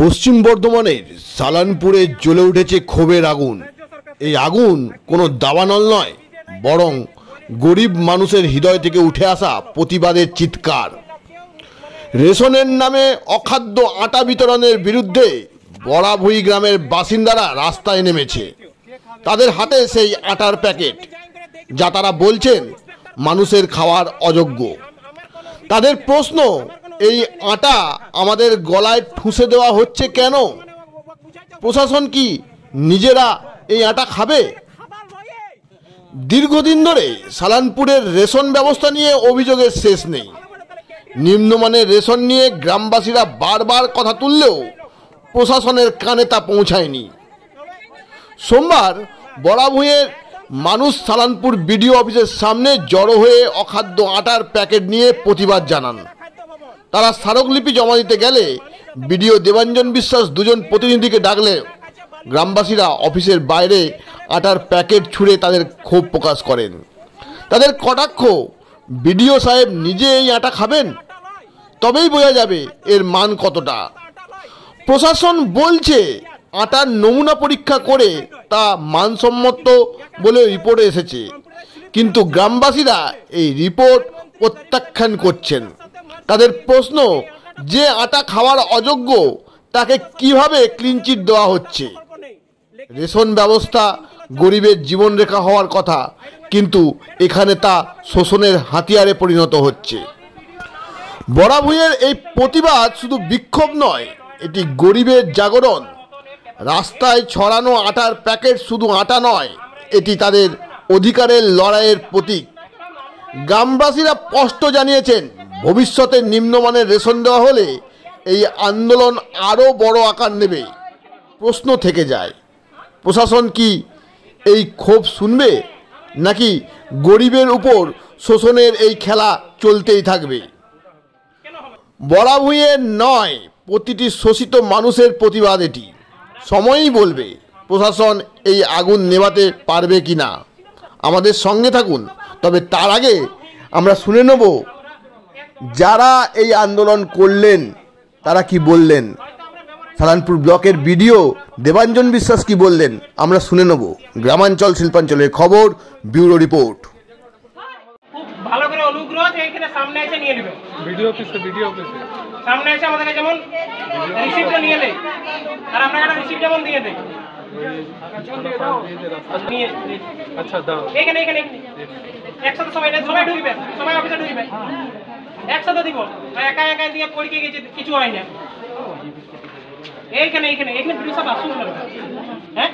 পশ্চিম বর্ধমানের সালানপুরে জ্বলে উঠেছে ক্ষোভের আগুন। এই আগুন কোনো দাবানল নয়, বরং গরিব মানুষের হৃদয় থেকে উঠে আসা প্রতিবাদের চিৎকার। রেশনের নামে অখাদ্য আটা বিতরণের বিরুদ্ধে বড়াভুই গ্রামের বাসিন্দারা রাস্তায় নেমেছে। তাদের হাতে সেই আটার প্যাকেট, যা তারা বলছেন মানুষের খাওয়ার অযোগ্য। তাদের প্রশ্ন, এই আটা আমাদের গলায় ঠুসে দেওয়া হচ্ছে কেন? প্রশাসন কি নিজেরা এই আটা খাবে? দীর্ঘদিন ধরে সালানপুরের রেশন ব্যবস্থা নিয়ে অভিযোগের শেষ নেই। নিম্নমানের রেশন নিয়ে গ্রামবাসীরা বারবার কথা তুললেও প্রশাসনের কানে তা পৌঁছায়নি। সোমবার বড়াভুঁইয়ের মানুষ সালানপুর বিডিও অফিসের সামনে জড়ো হয়ে অখাদ্য আটার প্যাকেট নিয়ে প্রতিবাদ জানান। তারা স্মারকলিপি জমা দিতে গেলে বিডিও দেবাঞ্জন বিশ্বাস দুজন প্রতিনিধিকে ডাকলে গ্রামবাসীরা অফিসের বাইরে আটার প্যাকেট ছুঁড়ে তাদের ক্ষোভ প্রকাশ করেন। তাদের কটাক্ষ, বিডিও সাহেব নিজে এই আটা খাবেন, তবেই বোঝা যাবে এর মান কতটা। প্রশাসন বলছে আটার নমুনা পরীক্ষা করে তা মানসম্মত বলে রিপোর্টে এসেছে, কিন্তু গ্রামবাসীরা এই রিপোর্ট প্রত্যাখ্যান করছেন। তাদের প্রশ্ন, যে আটা খাওয়ার অযোগ্য তাকে কিভাবে ক্লিনচিট দেওয়া হচ্ছে? রেশন ব্যবস্থা গরিবের জীবনরেখা হওয়ার কথা, কিন্তু এখানে তা শোষণের হাতিয়ারে পরিণত হচ্ছে। বড়াভুঁইয়ের এই প্রতিবাদ শুধু বিক্ষোভ নয়, এটি গরিবের জাগরণ। রাস্তায় ছড়ানো আটার প্যাকেট শুধু আটা নয়, এটি তাদের অধিকারের লড়াইয়ের প্রতীক। গ্রামবাসীরা স্পষ্ট জানিয়েছেন, ভবিষ্যতে নিম্নমানের রেশন দেওয়া হলে এই আন্দোলন আরও বড় আকার নেবে। প্রশ্ন থেকে যায়, প্রশাসন কি এই ক্ষোভ শুনবে, নাকি গরিবের উপর শোষণের এই খেলা চলতেই থাকবে? বড়াভুঁইয়ের নয়, প্রতিটি শোষিত মানুষের প্রতিবাদ এটি। সময়ই বলবে প্রশাসন এই আগুন নেভাতে পারবে কি না। আমাদের সঙ্গে থাকুন। তবে তার আগে আমরা শুনে নেব যারা এই আন্দোলন করলেন তারা কি বললেন। সালানপুর ব্লকের বিডিও দেবাঞ্জন বিশ্বাস কি বললেন আমরা শুনে নেব। গ্রামাঞ্চল শিল্পাঞ্চলের খবর, ব্যুরো রিপোর্ট। ভালো করে অনুগ্রহ এইখানে সামনে এসে নিয়ে নেবেন। ভিডিও অফিসে সামনে এসে আমাদেরকে যেমন রিসিপ্টটা নিয়ে নেই, আর আমরা একটা রিসিপ্ট যেমন দিয়ে দেই। আচ্ছা দাও, এখানে একসাথে সবাই ঢুকবে, সবাই অফিসে ঢুকবে, একসাথে দিব। একা একা দিয়ে পড়ে গেছে, কিছু হয় না। এইখানে ভিডিও সব আসুন, হ্যাঁ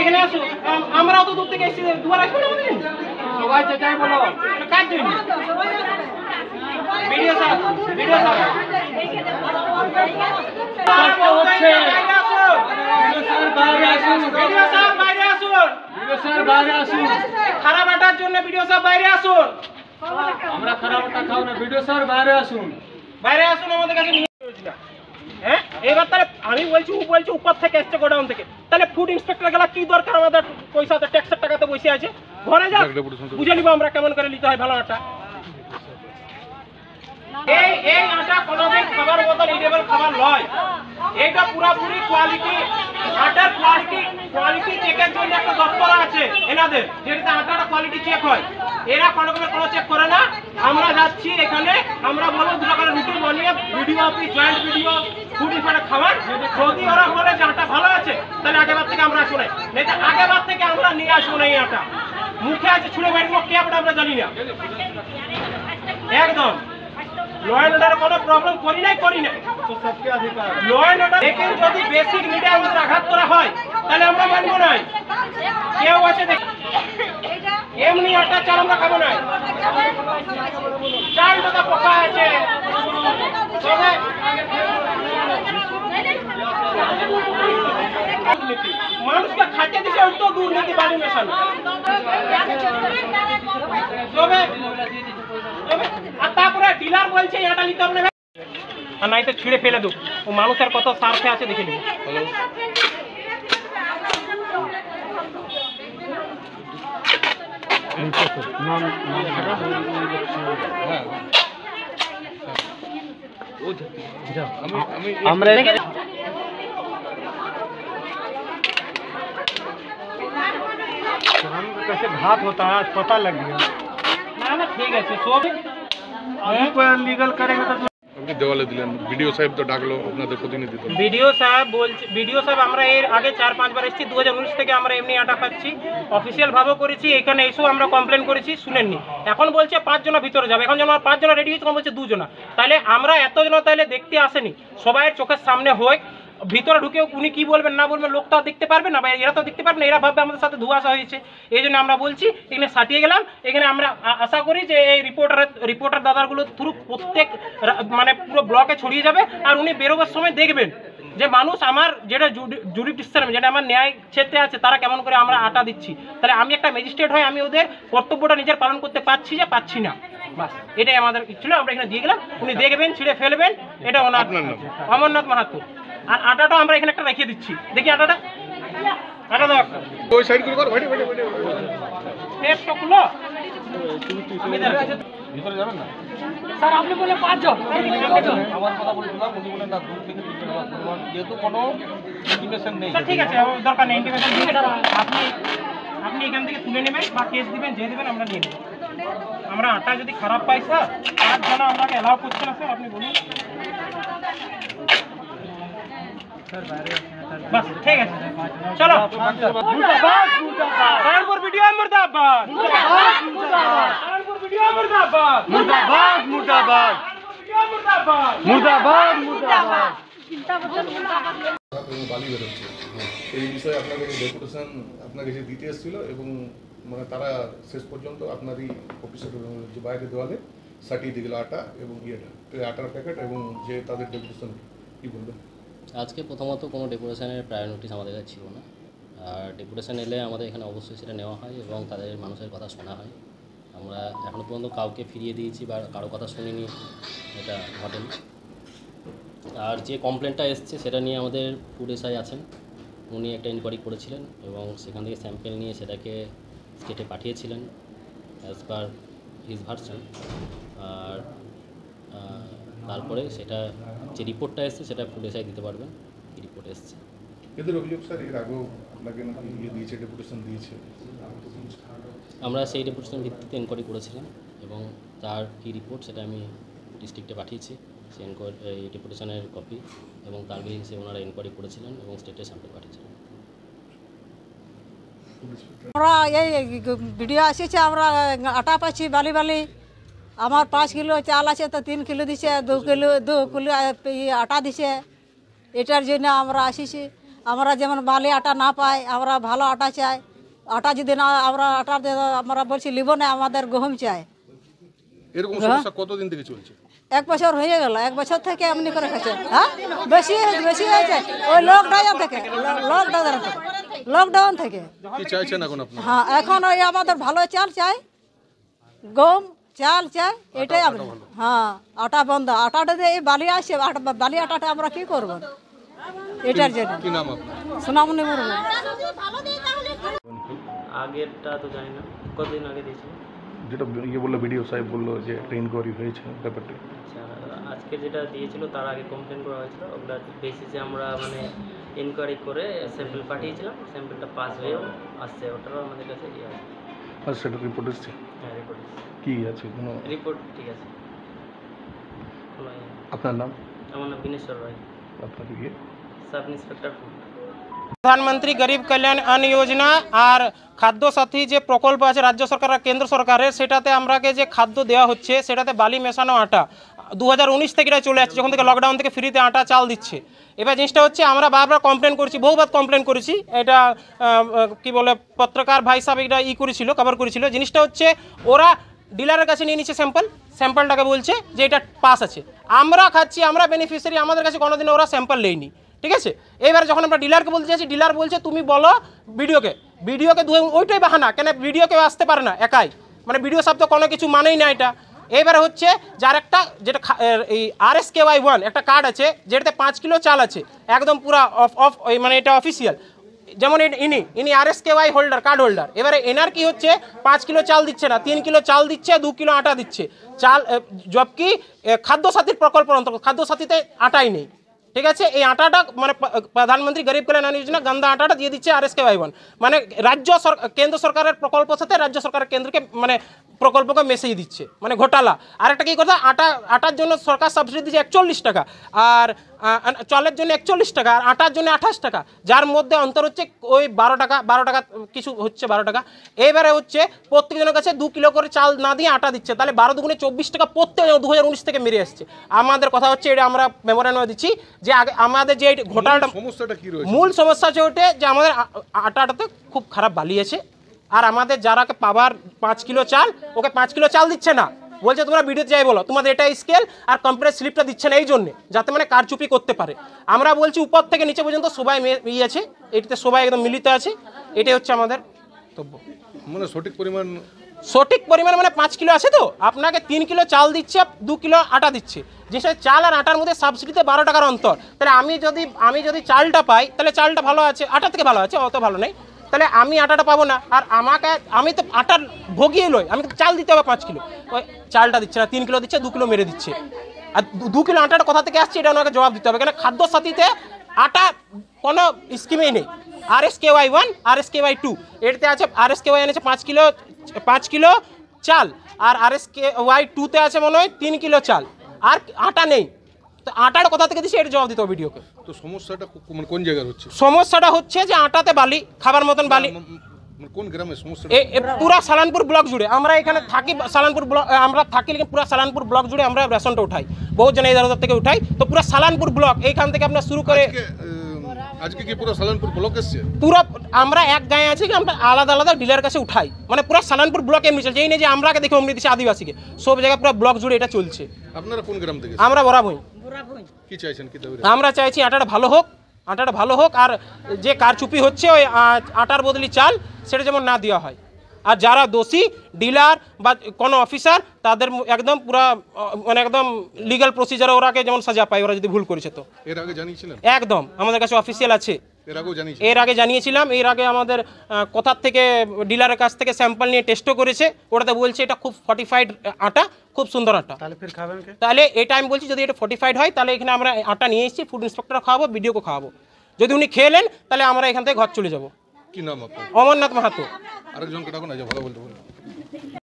এখানে আসুন। আমরা অত দূর থেকে এসেছি, দুবার আসবো না আমাদের সবাই চেঁচাই বলো কাজ জন্য। ভিডিও সাহেব খারাপ আটার জন্য ভিডিও সাহেব বাইরে আসুন। আমরা খারাপ আটা খাও না, ভিডিও স্যার বাইরে আসুন আমাদের কাছে। হ্যাঁ এবার তাহলে আমি বলছি, ও বলছি উপর থেকে এসছে, গোডাউন থেকে। তাহলে ফুড ইন্সপেক্টর গেলা কি দরকার? আমাদের পয়সাতে, ট্যাক্সের টাকাতে বসে আছে। ঘরে যা বুঝে নিব আমরা কেমন করে নিতে হয় ভালো আটা। এই আটা কোনোদিন খাবার মতো ইডেবল খাবার নয়। এইটা পুরোপুরি কোয়ালিটি আটার কোয়ালিটি চেকের জন্য একটা দপ্তর আছে এনাদের, যেটাতে আটাটা কোয়ালিটি চেক হয়। এরা কোনো চেক করে না। আমরা যাচ্ছি এখানে, আমরা বলবো দুটো করে রুটি বানিয়ে video office, joint video, food inspector খাবার। যদি ওরা বলে যে আটা ভালো আছে, তাহলে আগেবার থেকে আমরা শুনে নেই, আগেবার থেকে আমরা নিয়ে আসবো না। এই আটা মুখে আছে, ছুঁড়ে বেরবো কে আমরা জানি না। একদম ল অ্যান্ড অর্ডার কোনো প্রবলেম করি নাই। ল অ্যান্ড অর্ডার দেখে যদি বেসিক নিডে আমাদের আঘাত করা হয়, তাহলে আমরা মানবো না। কেউ আছে দেখ, এমনি আটা চাল আমরা খাবো না। চালটা পোকা আছে, মানুষকে খাইতে দিছে, তো দুর্নীতি বাড়ি মেশানো। আর তারপরে ডিলার বলছে এটা নিতে হবে না, আর নাই তো ছিঁড়ে ফেলে দেব। ও মানুষের কত স্বার্থে আছে দেখে নিব। আমরা कैसे घात होता है आज पता लग गया না ঠিক আছে সব अभी कोई लीगल करेगा तो আপনি দেওয়ালে দিলেন, ভিডিও সাহেব তো ডাকলো আপনাদের প্রতিনিধি তো। ভিডিও সাহেব আমরা এর আগে 4-5 বার এসেছি, 2019 থেকে আমরা এমনি আটা পাচ্ছি, অফিসিয়াল ভাবেও করেছি, এখানে এসেও আমরা কমপ্লেন করেছি, শুনেননি। এখন বলছে 5 জন ভিতরে যাবে, এখন যখন 5 জন রেডি হয়েছে তখন বলছে 2 জন। তাহলে আমরা এতজন তাহলে দেখতে আসেনি, সবাইয়ের চোখের সামনে হয়, ভিতরে ঢুকে উনি কি বলবেন না বলবেন লোক তো দেখতে পারবে না, বা এরা তো দেখতে পারবে না, এরা ভাববে আমাদের সাথে ধোঁয়াশা হয়েছে। এই জন্য আমরা বলছি এখানে সাটিয়ে গেলাম। এখানে আমরা আশা করি যে এই রিপোর্টার দাদাগুলো থ্রু প্রত্যেক মানে পুরো ব্লকে ছড়িয়ে যাবে, আর উনি বেরোবার সময় দেখবেন যে মানুষ আমার যেটা জুরিডিকশন যেটা আমার ন্যায় ক্ষেত্রে আছে তারা কেমন করে আমরা আটা দিচ্ছি। তাহলে আমি একটা ম্যাজিস্ট্রেট হয়ে আমি ওদের কর্তব্যটা নিজের পালন করতে পারছি যে পাচ্ছি না, বাস এটাই আমাদের ছিল। আমরা এখানে দিয়ে গেলাম, উনি দেখবেন, ছিঁড়ে ফেলবেন, এটা ওনার অমরনাথ মাহাতো। আর আটাটা আমরা এখানে একটা রেখে দিচ্ছি, দেখি আটা দাও একটা, ওই সাইড করে ভাই ভাই ভাই টেপটা খুলো। ভিতরে যাবেন না স্যার আপনি বলে 5 জন, আমার কথা বলছিলাম, উনি বলেন না 2 থেকে 3 জন আমার পরিমাণ, যেহেতু কোনো ইনফরমেশন নেই। স্যার ঠিক আছে, দরকার নেই ইন্টিমেশন দিয়ে আপনি এখান থেকে তুলে নেবেন বা কেস দিবেন, যে দেবেন আমরা নিয়ে নেব। আমরা আটা যদি খারাপ পাই স্যার, 5 জন আপনাকে অ্যালাউ করছে না স্যার, আপনি বলুন। বাস ঠিক আছে, চলো। Saranpur video মুর্দাবাদ, Saranpur video মুর্দাবাদ, মুর্দাবাদ মুর্দাবাদ মুর্দাবাদ মুর্দাবাদ। বালি বেরোচ্ছে, এই বিষয়ে আপনাদের ডেপুটেশন আপনার কাছে দিতে এসেছিল এবং মানে তারা শেষ পর্যন্ত আপনারই অফিসের যে বাইরে দেওয়ালে সাটিয়ে দিয়ে গেল আটা এবং আটার প্যাকেট এবং যে তাদের ডেপুটেশন কী বলবেন? আজকে প্রথমত কোনো ডেপুটেশনের প্রায় নোটিশ আমাদের কাছে ছিল না, আর ডেপুটেশন এলে আমাদের এখানে অবশ্যই সেটা নেওয়া হয় এবং তাদের মানুষের কথা শোনা হয়। আমরা এখনও পর্যন্ত কাউকে ফিরিয়ে দিয়েছি বা কারো কথা শুনিনি, এটা ঘটেনি। আর যে কমপ্লেনটা এসছে সেটা নিয়ে আমাদের ফুড এসআই আছেন, উনি একটা ইনকোয়ারি করেছিলেন এবং সেখান থেকে স্যাম্পেল নিয়ে সেটাকে স্টেটে পাঠিয়েছিলেন অ্যাজ পার হিজ ভার্সন। আর তারপরে সেটা যে রিপোর্টটা এসছে সেটা ফুড এসআই দিতে পারবেন, কী রিপোর্ট এসছে। এদের অভিযোগ স্যার এর আগেও আপনাকে নাকি দিয়েছে, ডেপুটেশন দিয়েছে। আমরা সেই ডেপুটেশন ভিত্তিতে এনকোয়ারি করেছিলাম এবং তার কী রিপোর্ট সেটা আমি ডিস্ট্রিক্টে পাঠিয়েছি, সেই এই ডেপুটেশনের কপি, এবং তার বেসিসে ওনারা এনকোয়ারি করেছিলেন এবং স্টেটে স্যাম্পল পাঠিয়েছিলেন। আমরা এই ভিডিও আসছে, আমরা আটা পাচ্ছি বালি বালি, আমার 5 কিলো চাল আছে তো 3 কিলো দিছে, 2 কিলো আটা দিছে। এটার জন্য আমরা আসিছি। আমরা যেমন বালি আটা না পাই, আমরা ভালো আটা চাই। আটা যদি না আমরা আটা আমরা বলছি লিব না, আমাদের গহম চাই। এরকম সমস্যা কতদিন থেকে চলছে? 1 বছর হয়ে গেল, 1 বছর থেকে এমনি করে খাচ্ছে। হ্যাঁ বেশি হয়েছে ওই লকডাউন থেকে কি চাইছেন এখন আপনি? হ্যাঁ এখন ওই আমাদের ভালো চাল চাই, গম চাল চাই, এটাই আমরা। হ্যাঁ আটা বন্ধ, আটাটা এই বালি আসছে, বালি আটাটা আমরা কি করব এটার জন্য। কি নাম আপনার? সোনামণি মুর্মু। আগেরটা তো জানি না, কতদিন আগে দিয়েছি। যেটা ইয়ে বললো ভিডিও সাহেব বললো যে একটা ইনকোয়ারি হয়েছে ব্যাপারটা। আচ্ছা, আজকে যেটা দিয়েছিল তার আগে কমপ্লেন করা হয়েছিল, ওগুলোর বেসিসে আমরা মানে এনকোয়ারি করে স্যাম্পল পাঠিয়েছিলাম, স্যাম্পলটা পাস হয়েও আসছে, ওটারও আমাদের কাছে ইয়ে আছে। আর সেটা রিপোর্ট এসছে? হ্যাঁ রিপোর্ট কি আছে? কোনো রিপোর্ট ঠিক আছে। আপনার নাম? আমার নাম বিনেশ্বর রায়, আপনার ইয়ে সাব ইন্সপেক্টর ফুড। প্রধানমন্ত্রী গরিব কল্যাণ অন্ন যোজনা আর খাদ্য সাথী যে প্রকল্প আছে রাজ্য সরকার আর কেন্দ্র সরকারের, সেটাতে আমরাকে যে খাদ্য দেওয়া হচ্ছে সেটাতে বালি মেশানো আটা 2019 থেকে এটা চলে আসছে, যখন থেকে লকডাউন থেকে ফ্রিতে আটা চাল দিচ্ছে। এবার জিনিসটা হচ্ছে আমরা বারবার কমপ্লেন করেছি, বহুবার কমপ্লেন করেছি, এটা কি বলে পত্রকার ভাই সাহেব এটা করেছিল, কভার করেছিল। জিনিসটা হচ্ছে ওরা ডিলারের কাছে নিয়ে নিচ্ছে স্যাম্পলটাকে বলছে যে এটা পাস আছে, আমরা খাচ্ছি, আমরা বেনিফিশিয়ারি, আমাদের কাছে কোনোদিন ওরা স্যাম্পল নেয়নি। ঠিক আছে, এবারে যখন আমরা ডিলারকে বলতে চাইছি, ডিলার বলছে তুমি বলো ভিডিওকে ওইটাই বাহানা, কেন ভিডিওকে আসতে পারে না একাই, মানে ভিডিও সব তো কোনো কিছু মানেই না এটা। এবারে হচ্ছে যার একটা যেটা এই RSKY1 একটা কার্ড আছে, যেটাতে 5 কিলো চাল আছে, একদম পুরা অফ মানে এটা অফিসিয়াল, যেমন ইনি RSKY হোল্ডার, কার্ড হোল্ডার, এবারে এনার কি হচ্ছে 5 কিলো চাল দিচ্ছে না, 3 কিলো চাল দিচ্ছে, 2 কিলো আটা দিচ্ছে চাল, জবকি খাদ্য সাথীর প্রকল্পের অন্তর্গত, খাদ্য সাথীতে আটাই নেই। ঠিক আছে, এই আটাটা মানে প্রধানমন্ত্রী গরিব কল্যাণ যোজনা গন্ধা আটাটা দিয়ে দিচ্ছে RSKY1, মানে কেন্দ্র সরকারের প্রকল্পের সাথে রাজ্য সরকারের কেন্দ্রকে মানে প্রকল্পকে মেসেজ দিচ্ছে, মানে ঘোটালা। আরেকটা কি কথা, আটার জন্য সরকার সাবসিডি দিচ্ছে 41 টাকা, আর চালের জন্য 41 টাকা, আর আটার জন্য 28 টাকা, যার মধ্যে অন্তর হচ্ছে ওই 12 টাকা কিছু হচ্ছে 12 টাকা। এইবারে হচ্ছে প্রত্যেকজনের কাছে 2 কিলো করে চাল না দিয়ে আটা দিচ্ছে, তাহলে 12 দুগুণে 24 টাকা প্রত্যেক 2019 থেকে মেরে আসছে। আমাদের কথা হচ্ছে এটা আমরা মেমোরেন্ডাম দিচ্ছি যে আগে আমাদের যে ঘোটালাটা সমস্যাটা কি রয়েছে, মূল সমস্যা হচ্ছে ওটা যে আমাদের আটাটাতে খুব খারাপ বালিয়েছে, আর আমাদের যারাকে পাবার 5 কিলো চাল, ওকে 5 কিলো চাল দিচ্ছে না, বলছে তোমরা ভিডিওতে যাই বলো তোমাদের এটা স্কেল, আর কম্পিউটার স্লিপটা দিচ্ছে না এই জন্য যাতে মানে কারচুপি করতে পারে। আমরা বলছি উপর থেকে নিচে পর্যন্ত সবাই আছে, এটাতে সবাই একদম মিলিত আছে, এটাই হচ্ছে আমাদের বক্তব্য। মানে সঠিক পরিমাণ মানে 5 কিলো আছে তো, আপনাকে 3 কিলো চাল দিচ্ছে, 2 কিলো আটা দিচ্ছে, যেসব চাল আর আটার মধ্যে সাবসিডিতে 12 টাকার অন্তর, তাহলে আমি যদি চালটা পাই তাহলে চালটা ভালো আছে, আটা থেকে ভালো আছে, অত ভালো নেই, তাহলে আমি আটাটা পাবো না, আর আমি তো আটার ভোগিয়ে লই, আমি চাল দিতে হবে 5 কিলো, ওই চালটা দিচ্ছে না, 3 কিলো দিচ্ছে, 2 কিলো মেরে দিচ্ছে। আর 2 কিলো আটাটা কোথা থেকে আসছে এটা ওনাকে জবাব দিতে হবে, কেন খাদ্য সাথীতে আটা কোনো স্কিমেই নেই। RSKY1, RSKY2 এটাতে আছে, RSKY1 আছে 5 কিলো চাল, আর RSKY2তে আছে মনে হয় 3 কিলো চাল, আর আটা নেই, তো আটাটা কোথা থেকে দিচ্ছে এটা জবাব দিতে হবে ভিডিওকে। তো সমস্যাটা মানে কোন জায়গায় হচ্ছে? সমস্যাটা হচ্ছে যে আটাতে বালি, খাবার মতন বালি, কোন গ্রামে সমস্যাটা? পুরা সালানপুর ব্লক জুড়ে, আমরা এখানে থাকি সালানপুর ব্লক, আমরা থাকি লেকিন পুরা সালানপুর ব্লক জুড়ে আমরা রেশনটা উঠাই, বহু জন এই দাদা থেকে উঠাই, তো পুরা সালানপুর ব্লক এইখান থেকে আপনার শুরু করে আজকে কি পুরো সালানপুর ব্লক এসছে? পুরো আমরা এক গায়ে আছি কি আমরা আলাদা আলাদা ডিলার কাছে উঠাই, মানে পুরো সালানপুর ব্লক এমনি চলছে, এই নেই যে আমরাকে দেখে অমনি দিচ্ছে আদিবাসীকে, সব জায়গায় পুরো ব্লক জুড়ে এটা চলছে। আপনারা কোন গ্রাম থেকে? আমরা বরাবই। কি চাইছেন, কি দাবি? আমরা চাইছি আটাটা ভালো হোক, আর যে কারচুপি হচ্ছে ওই আটার বদলি চাল সেটা যেমন না দেওয়া হয়, আর যারা দোষী ডিলার বা কোনো অফিসার তাদের একদম পুরা মানে একদম লিগ্যাল প্রসিজারে ওরাকে যেমন সাজা পায়, ওরা যদি ভুল করেছে। তো এর আগে জানিয়েছিলেন? একদম আমাদের কাছে অফিসিয়াল আছে, এর আগে জানিয়েছিলাম, এর আগে আমাদের কোথার থেকে ডিলারের কাছ থেকে স্যাম্পল নিয়ে টেস্টও করেছে, ওটাতে বলছে এটা খুব ফর্টিফাইড আটা, খুব সুন্দর আটা। তাহলে এটা আমি বলছি যদি এটা ফর্টিফাইড হয় তাহলে এখানে আমরা আটা নিয়ে এসেছি, ফুড ইন্সপেক্টর খাওয়াবো, বিডিওকে খাওয়াবো, যদি উনি খেলেন তাহলে আমরা এখান থেকে ঘর চলে যাবো। কি নাম আপনার? অমরনাথ মাহাতো। আরেকজনকে ডাকুন, ভালো বলতে বলুন।